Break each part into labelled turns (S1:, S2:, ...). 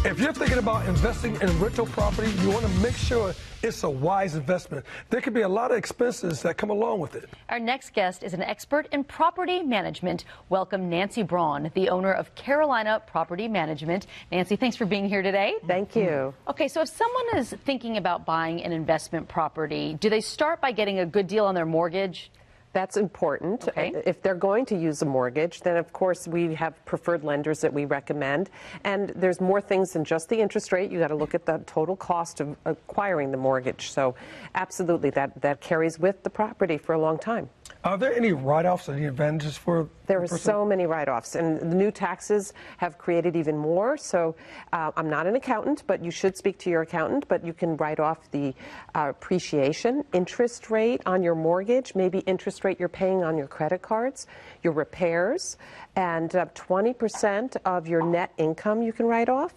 S1: If you're thinking about investing in rental property, you want to make sure it's a wise investment. There could be a lot of expenses that come along with it.
S2: Our next guest is an expert in property management. Welcome Nancy Braun, the owner of Carolina Property Management. Nancy, thanks for being here today.
S3: Thank you.
S2: Okay, so if someone is thinking about buying an investment property, do they start by getting a good deal on their mortgage?
S3: That's important.
S2: Okay.
S3: If they're going to use a mortgage, then of course we have preferred lenders that we recommend. And there's more things than just the interest rate. You got to look at the total cost of acquiring the mortgage. So absolutely, that carries with the property for a long time.
S1: Are there any write-offs or any advantages for
S3: There are so many write-offs, and the new taxes have created even more. So I'm not an accountant, but you should speak to your accountant. But you can write off the appreciation, interest rate on your mortgage, maybe interest rate you're paying on your credit cards, your repairs, and 20% of your net income you can write off.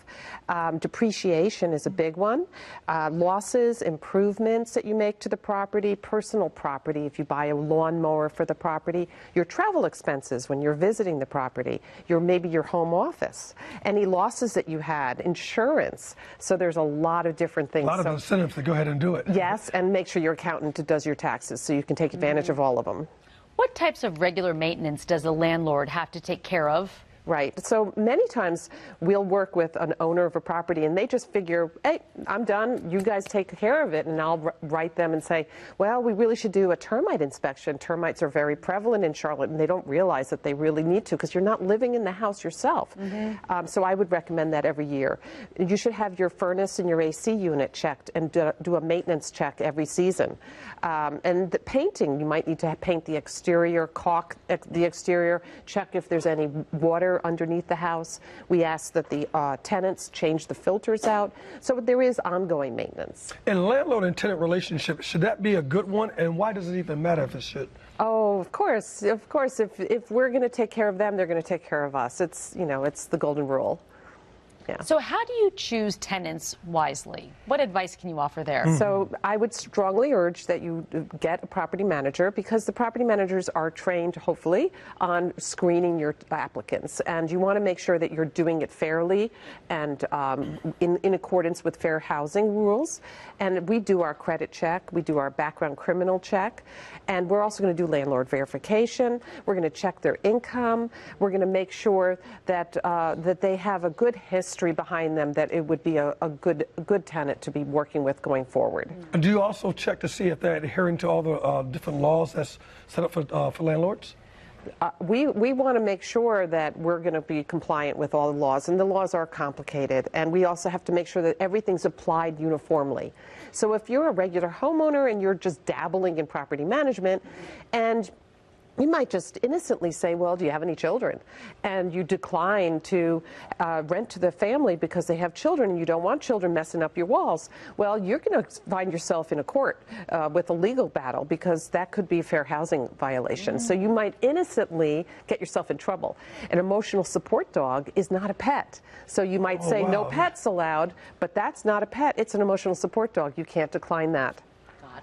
S3: Depreciation is a big one. Losses, improvements that you make to the property, personal property, if you buy a lawnmower for the property, your travel expenses when you're visiting the property, maybe your home office, any losses that you had, insurance. So there's a lot of different things.
S1: A lot of incentives to go ahead and do it.
S3: Yes, and make sure your accountant does your taxes so you can take advantage of all of them.
S2: What types of regular maintenance does a landlord have to take care of?
S3: Right. So many times we'll work with an owner of a property and they just figure, hey, I'm done. You guys take care of it. And I'll write them and say, well, we really should do a termite inspection. Termites are very prevalent in Charlotte and they don't realize that they really need to because you're not living in the house yourself. So I would recommend that every year. You should have your furnace and your AC unit checked and do a maintenance check every season. And the painting, you might need to paint the exterior, caulk the exterior, check if there's any water underneath the house. We ask that the tenants change the filters out. So there is ongoing maintenance.
S1: And landlord and tenant relationship, should that be a good one? And why does it even matter if it should?
S3: Oh, of course. Of course, if we're going to take care of them, they're going to take care of us. It's, it's the golden rule. Yeah.
S2: So how do you choose tenants wisely? What advice can you offer there?
S3: So I would strongly urge that you get a property manager because the property managers are trained, hopefully, on screening your applicants. And you want to make sure that you're doing it fairly and in accordance with fair housing rules. And we do our credit check. We do our background criminal check. And we're also going to do landlord verification. We're going to check their income. We're going to make sure that that they have a good history behind them, that it would be a good tenant to be working with going forward.
S1: And do you also check to see if they're adhering to all the different laws that's set up for landlords?
S3: We want to make sure that we're going to be compliant with all the laws, and the laws are complicated, and we also have to make sure that everything's applied uniformly. So if you're a regular homeowner and you're just dabbling in property management, and you might just innocently say, well, do you have any children? And you decline to rent to the family because they have children and you don't want children messing up your walls. Well, you're going to find yourself in a court with a legal battle because that could be a fair housing violation. So you might innocently get yourself in trouble. An emotional support dog is not a pet. So you might say, no pets allowed, but that's not a pet. It's an emotional support dog. You can't decline that.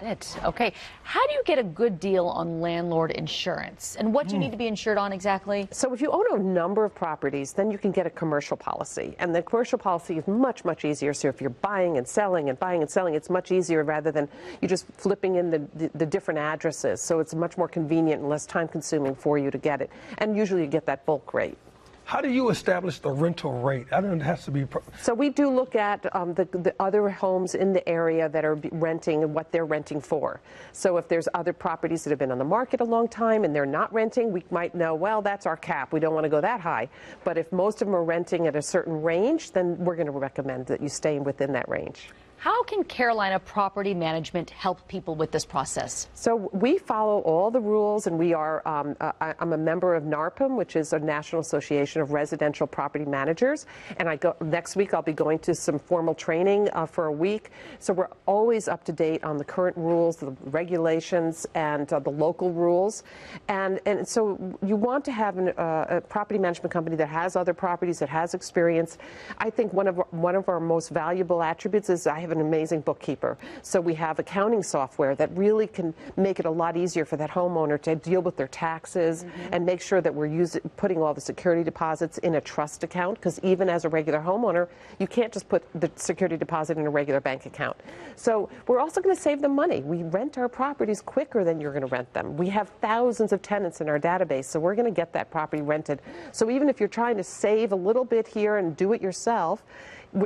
S2: It. Okay. How do you get a good deal on landlord insurance? And what do you need to be insured on exactly?
S3: So if you own a number of properties, then you can get a commercial policy. And the commercial policy is much, much easier. So if you're buying and selling and buying and selling, it's much easier rather than you just flipping in the different addresses. So it's much more convenient and less time consuming for you to get it. And usually you get that bulk rate.
S1: How do you establish the rental rate? I don't know, it has to be...
S3: So we do look at the other homes in the area that are renting and what they're renting for. So if there's other properties that have been on the market a long time and they're not renting, we might know, well, that's our cap. We don't want to go that high. But if most of them are renting at a certain range, then we're going to recommend that you stay within that range.
S2: How can Carolina Property Management help people with this process?
S3: So we follow all the rules, and we are, I'm a member of NARPM, which is a National Association of Residential Property Managers, and next week I'll be going to some formal training for a week. So we're always up to date on the current rules, the regulations, and the local rules. And so you want to have a property management company that has other properties, that has experience. I think one of our most valuable attributes is I have have an amazing bookkeeper. So we have accounting software that really can make it a lot easier for that homeowner to deal with their taxes and make sure that we're putting all the security deposits in a trust account, because even as a regular homeowner, you can't just put the security deposit in a regular bank account. So we're also going to save them money. We rent our properties quicker than you're going to rent them. We have thousands of tenants in our database, so we're going to get that property rented. So even if you're trying to save a little bit here and do it yourself,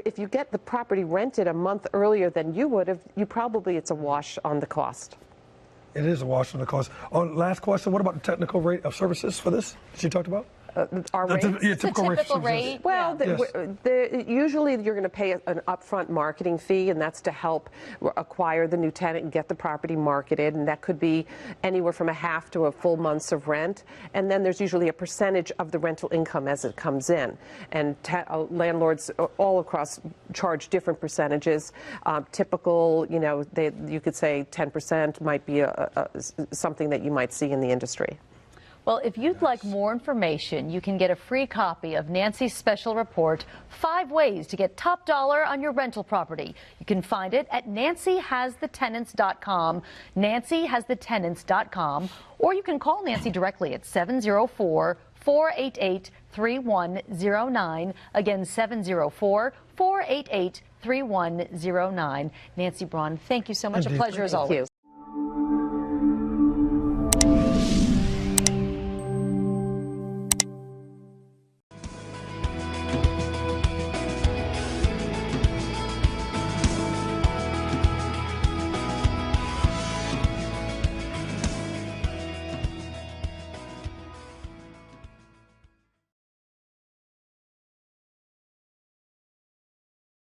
S3: if you get the property rented a month earlier than you would have, it's a wash on the cost.
S1: It is a wash on the cost. Last question, what about the technical rate of services for this that you talked about?
S3: Our rates?
S1: Typical
S2: rate.
S3: Well,
S1: Yes.
S3: usually you're going to pay an upfront marketing fee, and that's to help acquire the new tenant and get the property marketed, and that could be anywhere from a half to a full month's of rent. And then there's usually a percentage of the rental income as it comes in. And landlords all across charge different percentages. Typical, you could say 10% might be something that you might see in the industry.
S2: Well, if you'd like more information, you can get a free copy of Nancy's special report, 5 Ways to Get Top Dollar on Your Rental Property. You can find it at nancyhasthentenants.com, nancyhasthentenants.com, or you can call Nancy directly at 704-488-3109. Again, 704-488-3109. Nancy Braun, thank you so much.
S1: Indeed.
S2: A pleasure as always.
S3: Thank you.